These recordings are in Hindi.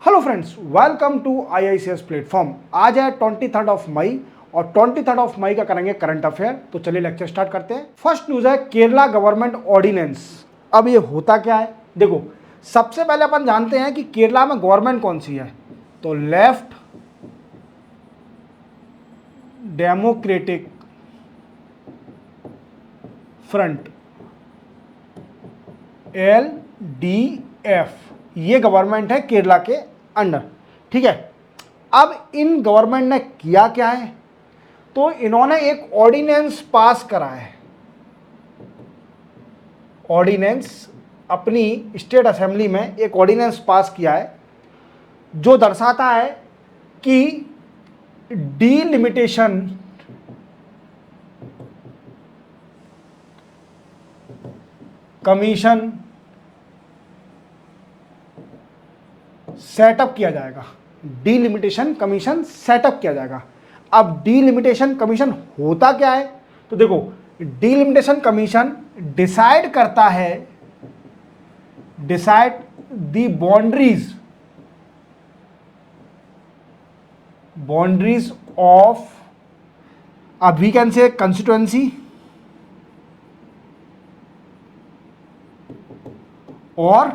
Hello friends, welcome to IICS platform. आज है 23 ऑफ मई और 23 ऑफ मई का करेंगे करंट अफेयर। तो चलिए लेक्चर स्टार्ट करते हैं। फर्स्ट न्यूज़ है केरला गवर्नमेंट ऑर्डिनेंस। अब ये होता क्या है, देखो सबसे पहले अपन जानते हैं कि केरला में गवर्नमेंट कौन सी है। तो लेफ्ट डेमोक्रेटिक फ्रंट LDF, ये गवर्नमेंट है केरला के अंडर। ठीक है, अब इन गवर्नमेंट ने किया क्या है, तो इन्होंने एक ऑर्डिनेंस पास करा है। ऑर्डिनेंस अपनी स्टेट असेंबली में एक ऑर्डिनेंस पास किया है जो दर्शाता है कि डीलिमिटेशन कमीशन सेटअप किया जाएगा। डीलिमिटेशन कमीशन सेटअप किया जाएगा। अब डीलिमिटेशन कमीशन होता क्या है, तो देखो डीलिमिटेशन कमीशन डिसाइड करता है, डिसाइड द बाउंड्रीज ऑफ, अब वी कैन से कंस्टिट्यूएंसी और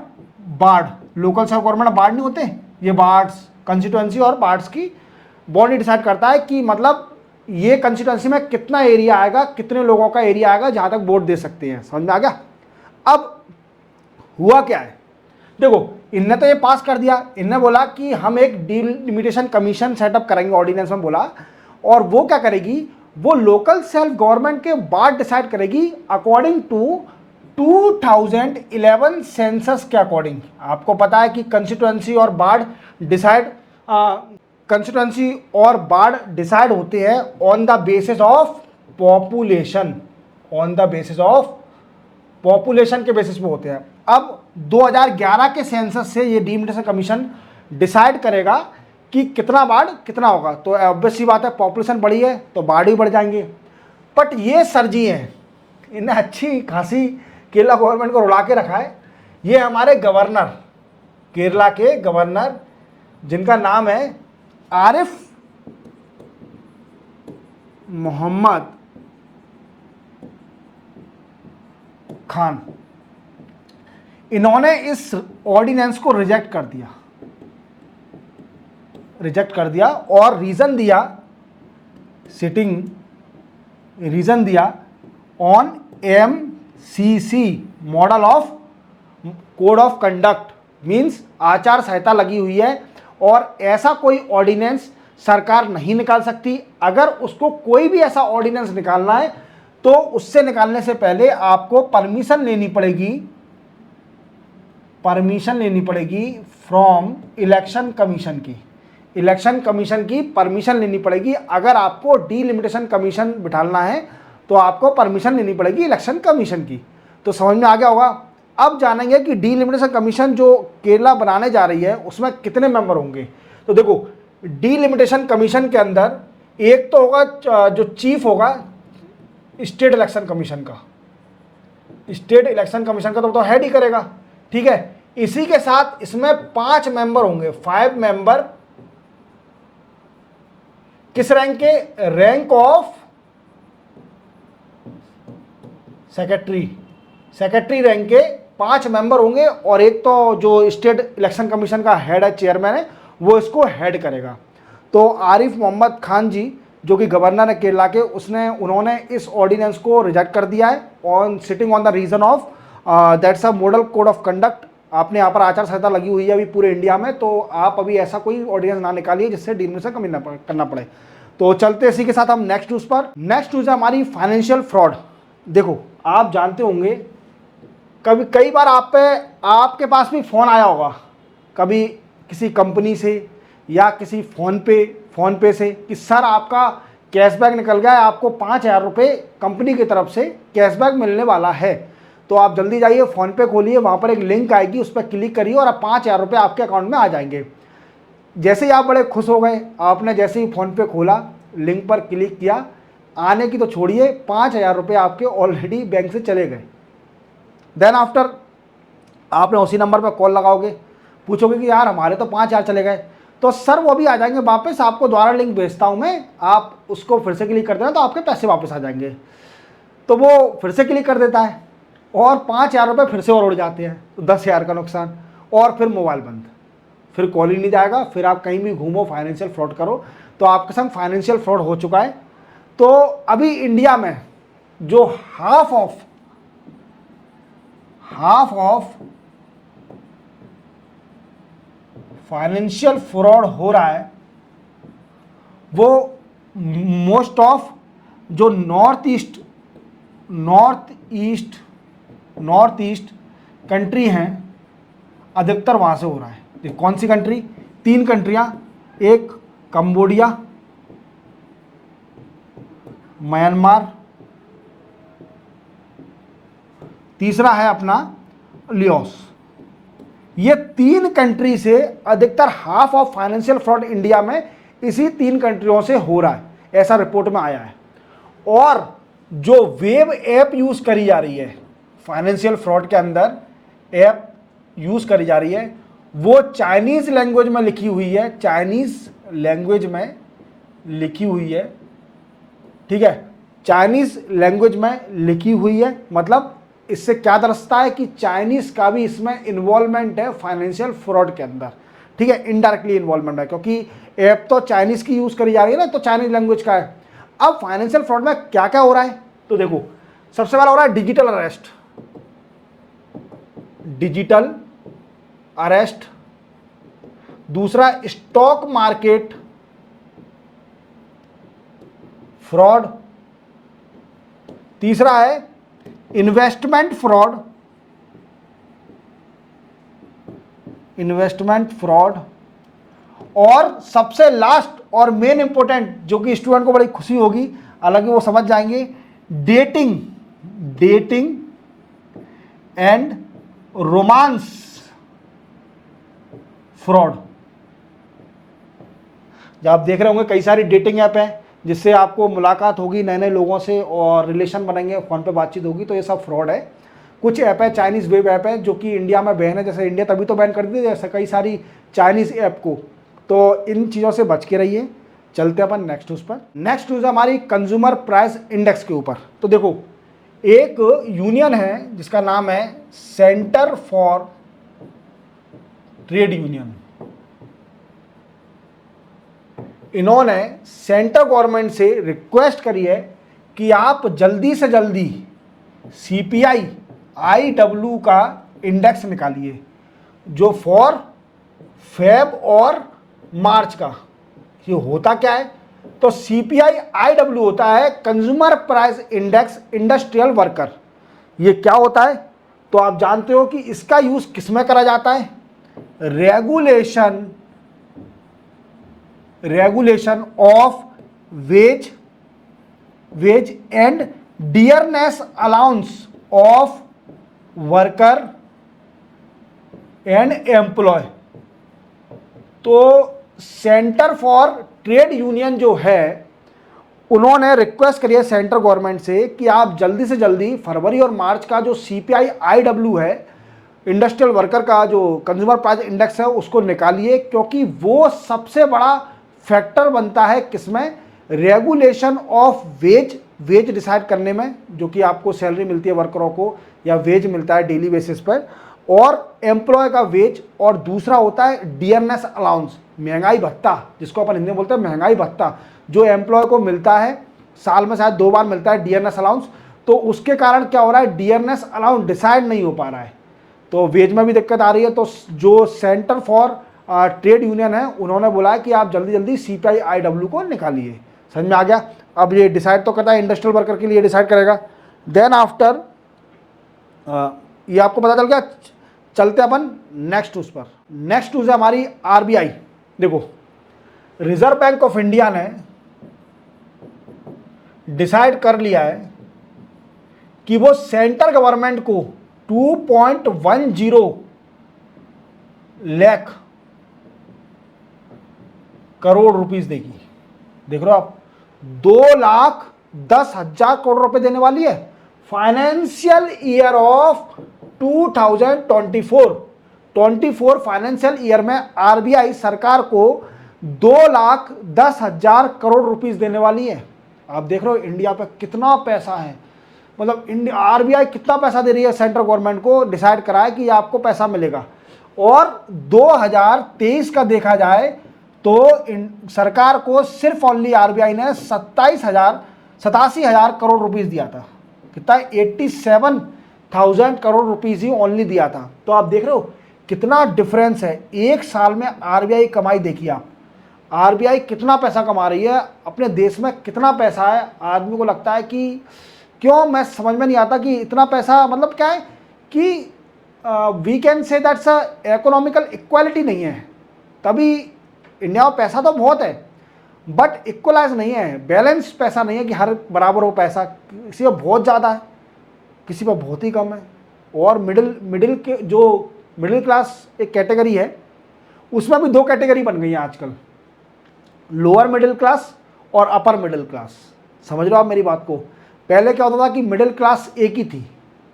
ward. Local self government ward नहीं होते, ये वार्ड्स, कंस्टिट्यूएंसी और वार्ड्स की बाउंड्री डिसाइड करता है कि मतलब ये कंस्टिट्यूएंसी में कितना एरिया आएगा, कितने लोगों का एरिया आएगा जहां तक वोट दे सकते हैं। समझ में आ गया। अब हुआ क्या है, देखो इनने तो ये पास कर दिया, इनने बोला कि हम एक डीलिमिटेशन कमीशन सेटअप करेंगे, ऑर्डिनेंस में बोला। और वो क्या करेगी, वो लोकल सेल्फ गवर्नमेंट के वार्ड डिसाइड करेगी अकॉर्डिंग टू 2011 सेंसस के अकॉर्डिंग। आपको पता है कि कंस्टिट्यूएंसी और वार्ड डिसाइड होते हैं on the basis of population, on the basis of population के बेसिस पे होते हैं। अब 2011 के सेंसस से ये डीलिमिटेशन कमीशन डिसाइड करेगा कि कितना वार्ड कितना होगा। तो ऑब्वियस सी बात है, पॉपुलेशन बढ़ी है तो वार्ड भी बढ़ जाएंगे। बट ये सर जी हैं, इन्हें अच्छी खासी केरला गवर्नमेंट को रुला के रखा है। ये हमारे गवर्नर, केरला के गवर्नर जिनका नाम है आरिफ मोहम्मद खान, इन्होंने इस ऑर्डिनेंस को रिजेक्ट कर दिया और रीजन दिया on MCC model of code of conduct, means आचार संहिता लगी हुई है और ऐसा कोई ऑर्डिनेंस सरकार नहीं निकाल सकती। अगर उसको कोई भी ऐसा ऑर्डिनेंस निकालना है तो उससे निकालने से पहले आपको परमिशन लेनी पड़ेगी फ्रॉम इलेक्शन कमीशन की परमिशन लेनी पड़ेगी। अगर आपको डीलिमिटेशन कमीशन बिठाना है तो आपको परमिशन लेनी पड़ेगी इलेक्शन कमीशन की। तो समझ में आ गया होगा। अब जानेंगे कि डीलिमिटेशन कमीशन जो केरला बनाने जा रही है उसमें कितने मेंबर होंगे। तो देखो डीलिमिटेशन कमीशन के अंदर एक तो होगा जो चीफ होगा स्टेट इलेक्शन कमीशन का, तो हेड ही करेगा। ठीक है, इसी के साथ इसमें 5 मेंबर होंगे, 5 मेंबर किस रैंक के, रैंक ऑफ सेक्रेटरी रैंक के 5 मेंबर होंगे। और एक तो जो स्टेट इलेक्शन कमीशन का हेड है, चेयरमैन है, वो इसको हेड करेगा। तो आरिफ मोहम्मद खान जी जो कि गवर्नर है केरला के, उन्होंने इस ऑर्डिनेंस को रिजेक्ट कर दिया है on sitting on the reason of that's a model code of conduct. आपने यहाँ पर आचार संहिता लगी हुई है अभी पूरे इंडिया में, तो आप अभी ऐसा कोई ऑर्डिनेंस ना निकालिए जिससे डीलिमिटेशन कमी करना पड़े। तो चलते इसी के साथ हम नेक्स्ट न्यूज़ पर। नेक्स्ट न्यूज़ है हमारी फाइनेंशियल फ्रॉड। देखो आप जानते होंगे, कई बार आपके पास भी फ़ोन आया होगा, कभी किसी कंपनी से या किसी फ़ोन पे से कि सर आपका कैशबैक निकल गया है, आपको 5,000 रुपये कंपनी की तरफ से कैशबैक मिलने वाला है। तो आप जल्दी जाइए, फ़ोन पे खोलिए, वहाँ पर एक लिंक आएगी, उस पर क्लिक करिए और 5,000 रुपये आपके अकाउंट में आ जाएंगे। जैसे ही आप बड़े खुश हो गए, आपने जैसे ही फ़ोन पे खोला, लिंक पर क्लिक किया, आने की तो छोड़िए, 5,000 रुपये आपके ऑलरेडी बैंक से चले गए। देन आफ्टर आपने उसी नंबर पर कॉल लगाओगे, पूछोगे कि यार हमारे तो 5,000 चले गए, तो सर वो भी आ जाएंगे वापस, आपको दोबारा लिंक भेजता हूँ मैं, आप उसको फिर से क्लिक कर देना तो आपके पैसे वापस आ जाएंगे। तो वो फिर से क्लिक कर देता है और 5,000 रुपये फिर से और उड़ जाते हैं, तो 10,000 का नुकसान, और फिर मोबाइल बंद, फिर कॉल ही नहीं जाएगा, फिर आप कहीं भी घूमो फाइनेंशियल फ्रॉड करो। तो आपके संग फाइनेंशियल फ्रॉड हो चुका है। तो अभी इंडिया में जो हाफ ऑफ फाइनेंशियल फ्रॉड हो रहा है वो मोस्ट ऑफ जो नॉर्थ ईस्ट कंट्री हैं, अधिकतर वहां से हो रहा है। ये कौन सी कंट्री? 3 कंट्रियां, एक कंबोडिया, म्यांमार, तीसरा है अपना लियोस। ये 3 कंट्री से अधिकतर half of financial fraud India में इसी 3 कंट्रियों से हो रहा है, ऐसा रिपोर्ट में आया है। और जो वेब ऐप यूज करी जा रही है फाइनेंशियल फ्रॉड के अंदर, ऐप यूज करी जा रही है, वो चाइनीज लैंग्वेज में लिखी हुई है, चाइनीज लैंग्वेज में लिखी हुई है, ठीक है, चाइनीज लैंग्वेज में लिखी हुई है। मतलब इससे क्या दर्शाता है कि चाइनीज का भी इसमें इन्वॉल्वमेंट है फाइनेंशियल फ्रॉड के अंदर, ठीक है, इनडायरेक्टली इन्वॉल्वमेंट है, क्योंकि ऐप तो चाइनीज की यूज करी जा रही है ना, तो चाइनीज लैंग्वेज का है। अब फाइनेंशियल फ्रॉड में क्या क्या हो रहा है, तो देखो, सबसे पहला हो रहा है डिजिटल अरेस्ट, दूसरा स्टॉक मार्केट फ्रॉड, तीसरा है इन्वेस्टमेंट फ्रॉड, और सबसे लास्ट और मेन इंपॉर्टेंट, जो कि स्टूडेंट को बड़ी खुशी होगी, हालांकि वो समझ जाएंगे, डेटिंग एंड रोमांस फ्रॉड। जब आप देख रहे होंगे कई सारी डेटिंग ऐप है जिससे आपको मुलाकात होगी नए नए लोगों से और रिलेशन बनेंगे, फ़ोन पे बातचीत होगी, तो ये सब फ्रॉड है। कुछ ऐप है, चाइनीज़ वेब ऐप है, जो कि इंडिया में बैन है, जैसे इंडिया तभी तो बैन कर दी जैसे कई सारी चाइनीज़ ऐप को। तो इन चीज़ों से बच के रहिए। चलते अपन नेक्स्ट न्यूज़ पर। नेक्स्ट न्यूज़ हमारी कंज्यूमर प्राइस इंडेक्स के ऊपर। तो देखो, एक यूनियन है जिसका नाम है सेंटर फॉर ट्रेड यूनियन। इन्होंने सेंट्रल गवर्नमेंट से रिक्वेस्ट करी है कि आप जल्दी से जल्दी CPI IW का इंडेक्स निकालिए, जो फॉर फेब और मार्च का। ये होता क्या है? तो CPI IW होता है consumer price index industrial worker. ये क्या होता है? तो आप जानते हो कि इसका यूज किसमें करा जाता है? Regulation of wage and dearness allowance of worker and employ. तो सेंटर फॉर ट्रेड यूनियन जो है, उन्होंने रिक्वेस्ट करी है सेंट्रल गवर्नमेंट से कि आप जल्दी से जल्दी फरवरी और मार्च का जो CPI IW है, इंडस्ट्रियल वर्कर का जो कंज्यूमर प्राइस इंडेक्स है, उसको निकालिए, क्योंकि वो सबसे बड़ा फैक्टर बनता है किसमें? रेगुलेशन ऑफ वेज डिसाइड करने में, जो कि आपको सैलरी मिलती है वर्करों को या वेज मिलता है डेली बेसिस पर, और एम्प्लॉय का वेज, और दूसरा होता है डियरनेस अलाउंस, महंगाई भत्ता, जिसको अपन हिंदी में बोलते हैं महंगाई भत्ता, जो एम्प्लॉय को मिलता है, साल में शायद 2 बार मिलता है डियरनेस अलाउंस। तो उसके कारण क्या हो रहा है? डियरनेस अलाउंस डिसाइड नहीं हो पा रहा है, तो वेज में भी दिक्कत आ रही है। तो जो सेंटर फॉर ट्रेड यूनियन है, उन्होंने बोला है कि आप जल्दी जल्दी CPI IW को निकालिए। समझ में आ गया? अब ये डिसाइड तो करता है इंडस्ट्रियल वर्कर के लिए डिसाइड करेगा। देन आफ्टर ये आपको पता चल गया। चलते अपन नेक्स्ट न्यूज़ पर। नेक्स्ट न्यूज़ है हमारी RBI। देखो, रिजर्व बैंक ऑफ इंडिया ने डिसाइड कर लिया है कि वो सेंट्रल गवर्नमेंट को 2.10 लाख करोड़ रुपीस देगी। देख रहे हो आप, 2,10,000 करोड़ रुपए देने वाली है financial year of 2024 24 financial year में आरबीआई सरकार को 2,10,000 करोड़ रुपीस देने वाली है। आप देख रहे हो इंडिया पे कितना पैसा है, मतलब इंडिया आरबीआई कितना पैसा दे रही है सेंट्रल गवर्नमेंट को, डिसाइड करा है कि आपको पैसा मिलेगा। और 2023 का देखा जाए तो सरकार को सिर्फ ओनली आरबीआई ने 87,000 करोड़ रुपीस दिया था। कितना? 87,000 करोड़ रुपीस ही ओनली दिया था। तो आप देख रहे हो कितना डिफरेंस है। एक साल में आरबीआई कमाई देखिए आप, आरबीआई कितना पैसा कमा रही है, अपने देश में कितना पैसा है। आदमी को लगता है कि क्यों, मैं समझ में नहीं आता कि इतना पैसा, मतलब क्या है कि we can say that's economical equality नहीं है। तभी इंडिया में पैसा तो बहुत है बट इक्वलाइज नहीं है, बैलेंस पैसा नहीं है कि हर बराबर हो पैसा। किसी पर बहुत ज़्यादा है, किसी पर बहुत ही कम है। और मिडिल के जो मिडिल क्लास एक कैटेगरी है, उसमें भी दो कैटेगरी बन गई हैं आजकल, लोअर मिडिल क्लास और अपर मिडिल क्लास। समझ रहे हो आप मेरी बात को? पहले क्या होता था कि मिडिल क्लास एक ही थी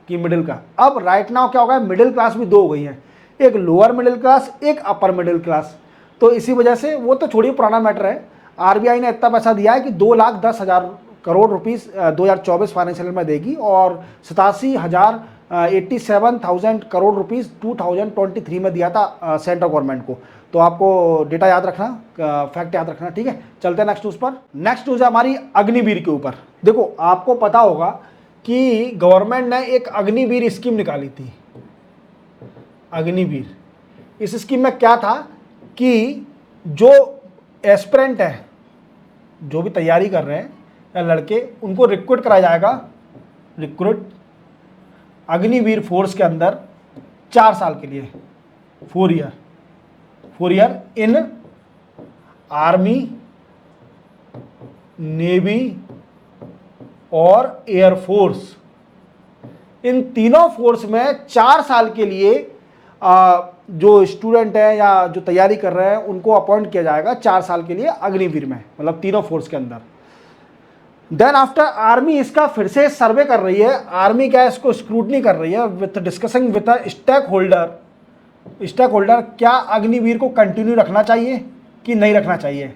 कि मिडिल का, अब राइट नाउ क्या हो गया, मिडिल क्लास भी दो हो गई हैं, एक लोअर मिडिल क्लास, एक अपर मिडिल क्लास। तो इसी वजह से वो तो छोड़िए, पुराना मैटर है। आरबीआई ने इतना पैसा दिया है कि 2,10,000 करोड़ रुपीस 2024 फाइनेंशियल में देगी और 87,000 करोड़ रुपीस 2023 में दिया था सेंट्रल गवर्नमेंट को। तो आपको डेटा याद रखना, फैक्ट याद रखना, ठीक है। चलते हैं नेक्स्ट न्यूज़ पर। नेक्स्ट न्यूज़ है हमारी अग्निवीर के ऊपर। देखो आपको पता होगा कि गवर्नमेंट ने एक अग्निवीर स्कीम निकाली थी। अग्निवीर, इस स्कीम में क्या था कि जो एस्पिरेंट है, जो भी तैयारी कर रहे हैं या लड़के, उनको रिक्रूट कराया जाएगा, रिक्रूट अग्निवीर फोर्स के अंदर 4 साल के लिए, 4 ईयर इन आर्मी, नेवी और एयरफोर्स। इन तीनों फोर्स में 4 साल के लिए जो स्टूडेंट है या जो तैयारी कर रहे हैं उनको अपॉइंट किया जाएगा 4 साल के लिए अग्निवीर में, मतलब तीनों फोर्स के अंदर। देन आफ्टर आर्मी इसका फिर से सर्वे कर रही है। आर्मी क्या है, इसको स्क्रूटनी कर रही है with discussing with stakeholder, क्या अग्निवीर को कंटिन्यू रखना चाहिए कि नहीं रखना चाहिए।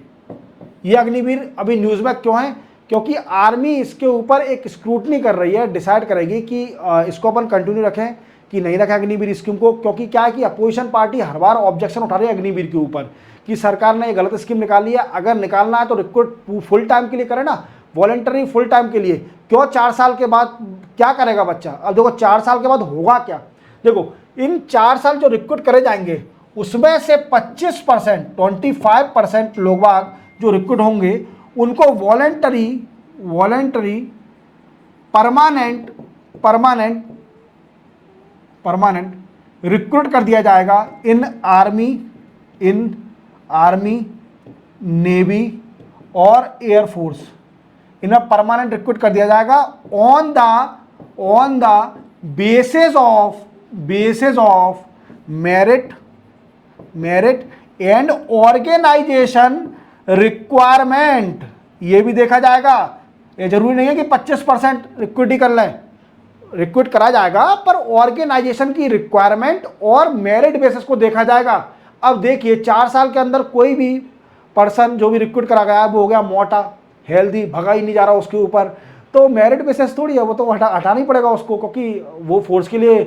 ये अग्निवीर अभी न्यूज़ में क्यों है, क्योंकि आर्मी इसके ऊपर एक स्क्रूटनी कर रही है, डिसाइड करेगी कि इसको अपन कंटिन्यू रखें कि नहीं रखें अग्निवीर स्कीम को। क्योंकि क्या है कि अपोजिशन पार्टी हर बार ऑब्जेक्शन उठा रही है अग्निवीर के ऊपर कि सरकार ने ये गलत स्कीम निकाली है, अगर निकालना है तो रिक्रूट फुल टाइम के लिए करें ना, वॉलंटरी फुल टाइम के लिए। क्यों 4 साल के बाद क्या करेगा बच्चा? अब देखो 4 साल के बाद होगा क्या, देखो इन 4 साल जो रिक्रूट करे जाएंगे उसमें से 25% लोग बाग जो रिक्रूट होंगे उनको वॉलंटरी परमानेंट रिक्रूट कर दिया जाएगा इन आर्मी, नेवी और एयरफोर्स। इन्हें परमानेंट रिक्रूट कर दिया जाएगा on the basis of merit and organisation requirement. ये भी देखा जाएगा, ये जरूरी नहीं है कि 25% रिक्रूट ही कर लें, रिक्रूट करा जाएगा पर ऑर्गेनाइजेशन की रिक्वायरमेंट और मेरिट बेसिस को देखा जाएगा। अब देखिए 4 साल के अंदर कोई भी पर्सन जो भी रिक्रूट करा गया वो हो गया मोटा, हेल्दी, भगा ही नहीं जा रहा उसके ऊपर, तो मेरिट बेसिस थोड़ी है, वो तो हटाना ही पड़ेगा उसको, क्योंकि वो फोर्स के लिए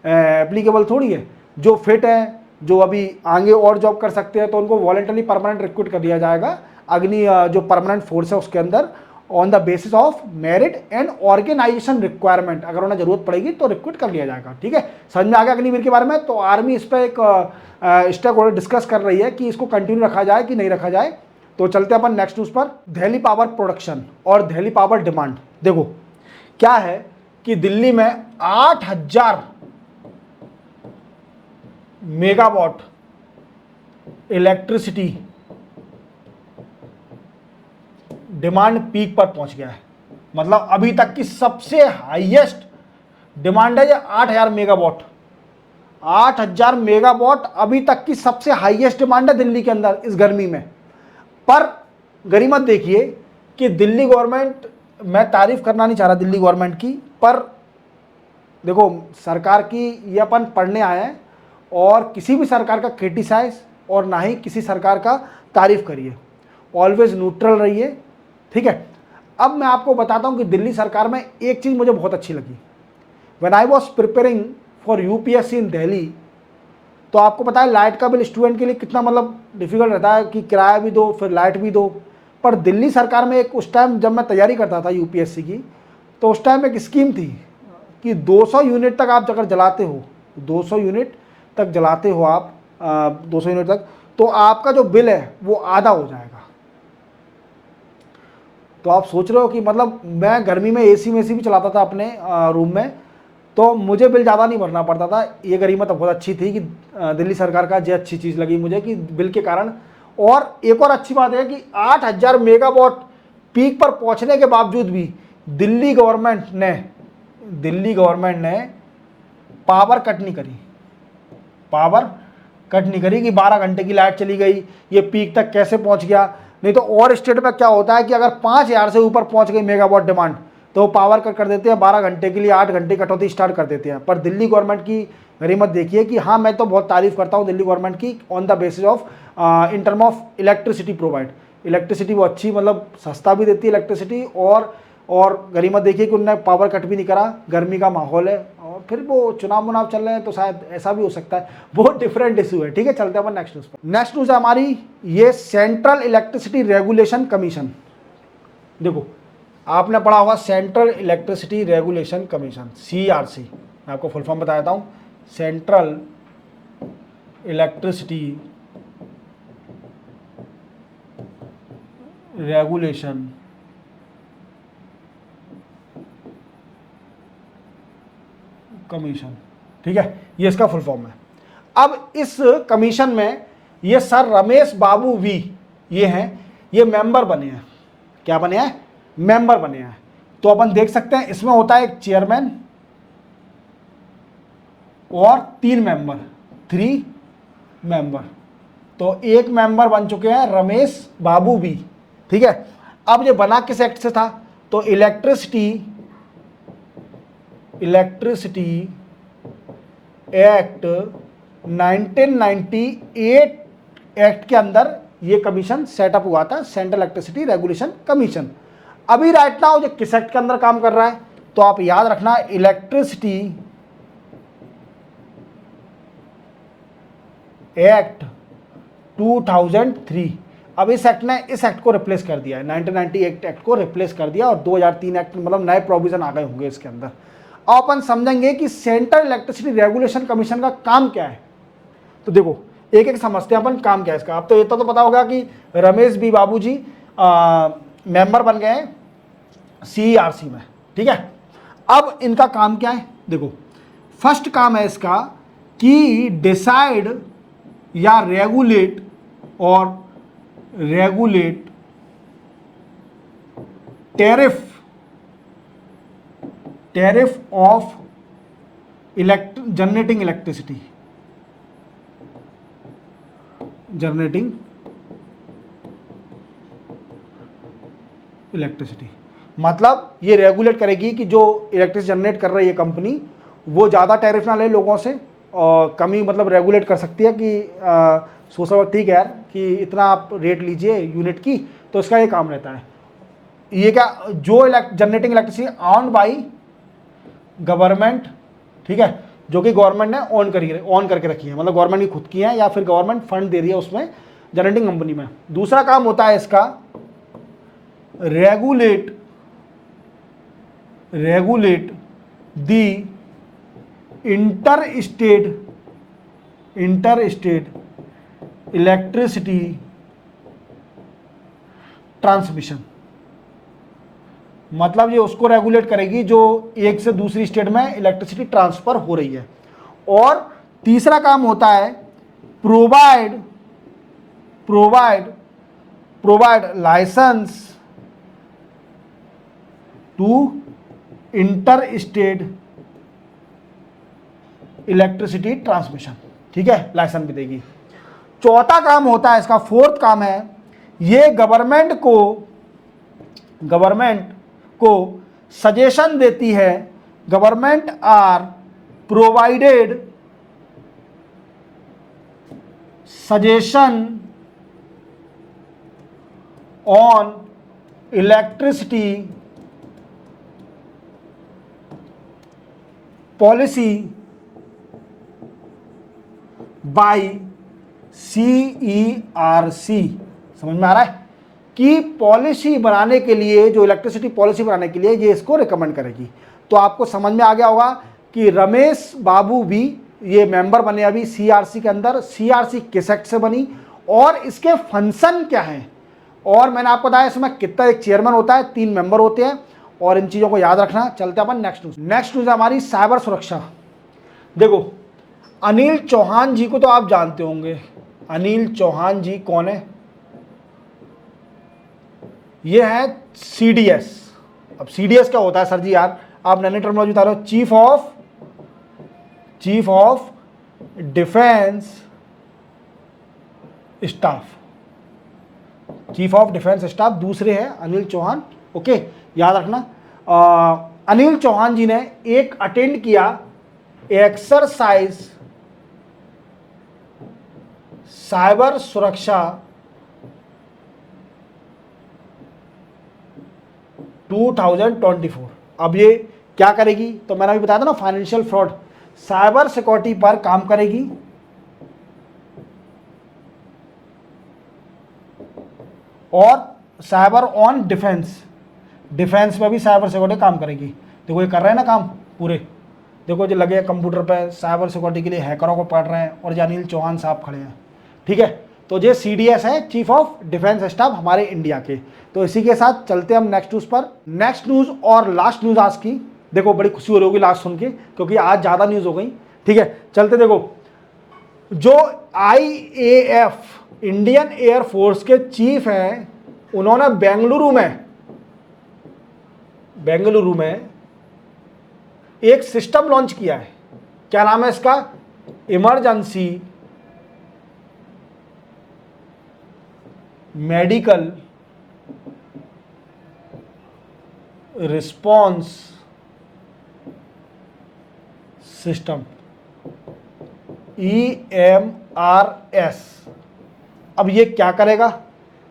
एप्लीकेबल थोड़ी है। जो फिट है, जो अभी आगे और जॉब कर सकते हैं, तो उनको वॉलंटरी परमानेंट रिक्रूट कर दिया जाएगा अग्नि जो परमानेंट फोर्स है उसके अंदर on the basis of merit and organisation requirement. अगर उन्हें जरूरत पड़ेगी तो रिक्रूट कर लिया जाएगा, ठीक है। समझ में आ गया अग्निवीर के बारे में। तो आर्मी इस पर एक स्टेक होल्डर डिस्कस कर रही है कि इसको कंटिन्यू रखा जाए कि नहीं रखा जाए। तो चलते हैं अपन नेक्स्ट न्यूज़ पर। दिल्ली पावर प्रोडक्शन और दिल्ली पावर डिमांड। देखो क्या है कि दिल्ली में 8,000 मेगावाट इलेक्ट्रिसिटी डिमांड पीक पर पहुंच गया है। मतलब अभी तक की सबसे हाईएस्ट डिमांड है ये 8,000 मेगावाट। 8,000 मेगावाट अभी तक की सबसे हाईएस्ट डिमांड है दिल्ली के अंदर इस गर्मी में। पर गरीमत देखिए कि दिल्ली गवर्नमेंट, मैं तारीफ करना नहीं चाह रहा दिल्ली गवर्नमेंट की, पर देखो सरकार की ये अपन पढ़ने आए हैं और किसी भी सरकार का क्रिटिसाइज और ना ही किसी सरकार का तारीफ करिए, ऑलवेज न्यूट्रल रहिए, ठीक है। अब मैं आपको बताता हूं कि दिल्ली सरकार में एक चीज़ मुझे बहुत अच्छी लगी। When I was preparing for UPSC इन दिल्ली, तो आपको पता है लाइट का बिल स्टूडेंट के लिए कितना मतलब डिफिकल्ट रहता है कि किराया भी दो फिर लाइट भी दो। पर दिल्ली सरकार में एक उस टाइम जब मैं तैयारी करता था यूपीएससी की, तो उस टाइम एक स्कीम थी कि 200 यूनिट तक आप अगर जलाते हो, 200 यूनिट तक जलाते हो आप 200 यूनिट तक, तो आपका जो बिल है वो आधा हो जाएगा। तो आप सोच रहे हो कि मतलब मैं गर्मी में एसी में भी चलाता था अपने रूम में, तो मुझे बिल ज़्यादा नहीं भरना पड़ता था। ये गरीबत तो बहुत अच्छी थी कि दिल्ली सरकार का ये अच्छी चीज़ लगी मुझे कि बिल के कारण। और एक और अच्छी बात है कि 8000 मेगावाट पीक पर पहुंचने के बावजूद भी दिल्ली गवर्नमेंट ने पावर कट नहीं करी। पावर कट नहीं करी कि 12 घंटे की लाइट चली गई, ये पीक तक कैसे पहुंच गया। नहीं तो और स्टेट में क्या होता है कि अगर 5000 से ऊपर पहुंच गई मेगावाट डिमांड तो पावर कट कर देते हैं, 12 घंटे के लिए 8 घंटे कटौती स्टार्ट कर देते हैं। पर दिल्ली गवर्नमेंट की गरीमत देखिए कि हाँ, मैं तो बहुत तारीफ करता हूँ दिल्ली गवर्नमेंट की on the basis of in term of electricity provide. Electricity वो अच्छी मतलब सस्ता भी देती है इलेक्ट्रिसिटी, और गरीमत देखिए कि उन्होंने पावर कट भी नहीं करा। गर्मी का माहौल है और फिर वो चुनाव चल रहे हैं तो शायद ऐसा भी हो सकता है। बहुत डिफरेंट इशू है, ठीक है। चलते हैं अपन नेक्स्ट न्यूज़ पर। नेक्स्ट न्यूज़ है हमारी ये सेंट्रल इलेक्ट्रिसिटी रेगुलेशन कमीशन। देखो आपने पढ़ा होगा central electricity regulation commission, CERC। मैं आपको फुल फॉर्म बताता हूँ, सेंट्रल इलेक्ट्रिसिटी रेगुलेशन कमीशन, ठीक है, ये इसका फुल फॉर्म है। अब इस कमीशन में ये सर रमेश बाबू वी ये हैं, ये मेंबर बने हैं। क्या बने हैं? मेंबर बने हैं। तो अपन देख सकते हैं इसमें होता है एक चेयरमैन और 3 मेंबर, 3 मेंबर। तो एक मेंबर बन चुके हैं रमेश बाबू वी, ठीक है। अब ये बना किस एक्ट से था? तो इलेक्ट्रिसिटी एक्ट 1998 एक्ट के अंदर ये कमीशन सेटअप हुआ था, सेंट्रल इलेक्ट्रिसिटी रेगुलेशन कमीशन। अभी राइट नाउ ये किस एक्ट के अंदर काम कर रहा है? तो आप याद रखना, इलेक्ट्रिसिटी एक्ट 2003। अब इस एक्ट ने इस एक्ट को रिप्लेस कर दिया है, 1998 एक्ट को रिप्लेस कर दिया, और 2003 एक्ट मतलब नए प्रोविजन आ गए होंगे इसके अंदर। अब अपन समझेंगे कि सेंट्रल इलेक्ट्रिसिटी रेगुलेशन कमीशन का काम क्या है। तो देखो एक एक समझते हैं अपन काम क्या है इसका। अब तो इतना तो पता होगा कि रमेश बी बाबू जी मेंबर बन गए हैं CERC में, ठीक है। अब इनका काम क्या है? देखो फर्स्ट काम है इसका कि डिसाइड या regulate tariff of generating electricity. मतलब ये रेगुलेट करेगी कि जो इलेक्ट्रिसिटी जनरेट कर रही है कंपनी, वो ज़्यादा टैरिफ ना ले लोगों से, और कमी मतलब रेगुलेट कर सकती है कि सोचा ठीक है यार कि इतना आप रेट लीजिए यूनिट की। तो इसका ये काम रहता है। ये क्या, जो generating electricity on by government, ठीक है, जो कि गवर्नमेंट ने ऑन करके रखी है, मतलब गवर्नमेंट की खुद की है या फिर गवर्नमेंट फंड दे रही है उसमें जनरेटिंग कंपनी में। दूसरा काम होता है इसका रेगुलेट दी इंटर स्टेट इलेक्ट्रिसिटी ट्रांसमिशन। मतलब ये उसको रेगुलेट करेगी जो एक से दूसरी स्टेट में इलेक्ट्रिसिटी ट्रांसफर हो रही है। और तीसरा काम होता है provide licence to inter state electricity transmission, ठीक है, लाइसेंस भी देगी। चौथा काम होता है इसका, फोर्थ काम है, ये गवर्नमेंट को सजेशन देती है। Government are provided suggestion on electricity policy by CERC। समझ में आ रहा है कि पॉलिसी बनाने के लिए, जो इलेक्ट्रिसिटी पॉलिसी बनाने के लिए ये इसको रिकमेंड करेगी। तो आपको समझ में आ गया होगा कि रमेश बाबू भी ये मेंबर बने अभी CERC के अंदर। CERC किस एक्ट से बनी और इसके फंक्शन क्या हैं, और मैंने आपको बताया इसमें कितना, एक चेयरमैन होता है, 3 मेंबर होते हैं, और इन चीज़ों को याद रखना। चलते अपन नेक्स्ट न्यूज़। नेक्स्ट न्यूज़ है हमारी साइबर सुरक्षा। देखो, अनिल चौहान जी को तो आप जानते होंगे। अनिल चौहान जी कौन है? ये है CDS। अब CDS क्या होता है सर जी? यार आप नई टर्मिनोलॉजी बता रहे हो। Chief of defence staff. Chief of defence staff दूसरे हैं अनिल चौहान। ओके, याद रखना। अनिल चौहान जी ने एक अटेंड किया एक्सरसाइज साइबर सुरक्षा 2024। अब ये क्या करेगी? तो मैंने अभी बताया था ना, फाइनेंशियल फ्रॉड, साइबर सिक्योरिटी पर काम करेगी और साइबर ऑन डिफेंस में भी साइबर सिक्योरिटी काम करेगी। देखो ये कर रहे हैं ना काम पूरे। देखो जो लगे कंप्यूटर पे साइबर सिक्योरिटी के लिए हैकरों को पढ़ रहे हैं, और जो अनिल चौहान साहब खड़े हैं। ठीक है, तो ये CDS है, चीफ ऑफ डिफेंस स्टाफ हमारे इंडिया के। तो इसी के साथ चलते हम नेक्स्ट न्यूज़ पर। नेक्स्ट न्यूज़ और लास्ट न्यूज़ आज की। देखो बड़ी खुशी हो रही होगी लास्ट सुन के, क्योंकि आज ज़्यादा न्यूज़ हो गई। ठीक है, चलते। देखो, जो IAF इंडियन एयरफोर्स के चीफ हैं, उन्होंने बेंगलुरु में एक सिस्टम लॉन्च किया है। क्या नाम है इसका? Emergency medical response system, EMRS। अब ये क्या करेगा?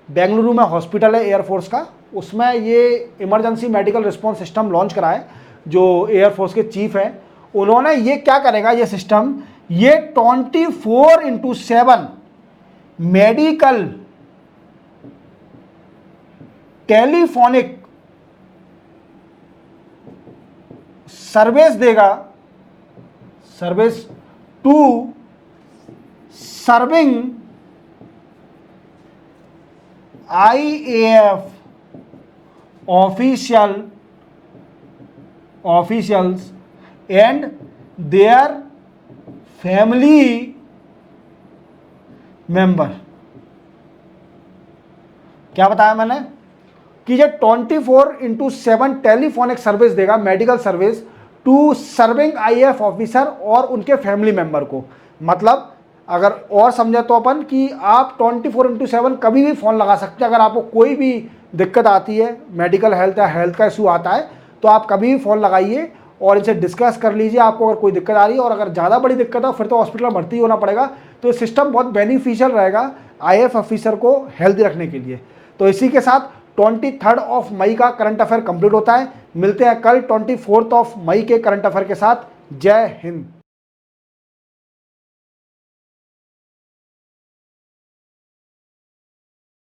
बेंगलुरु में हॉस्पिटल है एयरफोर्स का, उसमें ये emergency medical response system launch करा है। जो एयरफोर्स के चीफ हैं, उन्होंने ये क्या करेगा, ये सिस्टम, ये 24/7 मेडिकल टेलीफोनिक सर्विस देगा, service to serving IAF officials and their family member। क्या बताया मैंने कि ये 24/7 टेलीफोनिक सर्विस देगा, medical service to serving IAF officer और उनके फैमिली मेंबर को। मतलब अगर और समझे तो अपन कि आप 24/7 कभी भी फ़ोन लगा सकते हैं। अगर आपको कोई भी दिक्कत आती है, मेडिकल हेल्थ या हेल्थ का इशू आता है, तो आप कभी भी फ़ोन लगाइए और इनसे डिस्कस कर लीजिए आपको अगर कोई दिक्कत आ रही है। और अगर ज़्यादा बड़ी दिक्कत है फिर तो हॉस्पिटल में भर्ती होना पड़ेगा। तो ये सिस्टम बहुत बेनिफिशियल रहेगा IAF ऑफिसर को हेल्दी रखने के लिए। तो इसी के साथ 23 मई का करंट अफेयर कंप्लीट होता है। मिलते हैं कल 24 मई के करंट अफेयर के साथ। जय हिंद।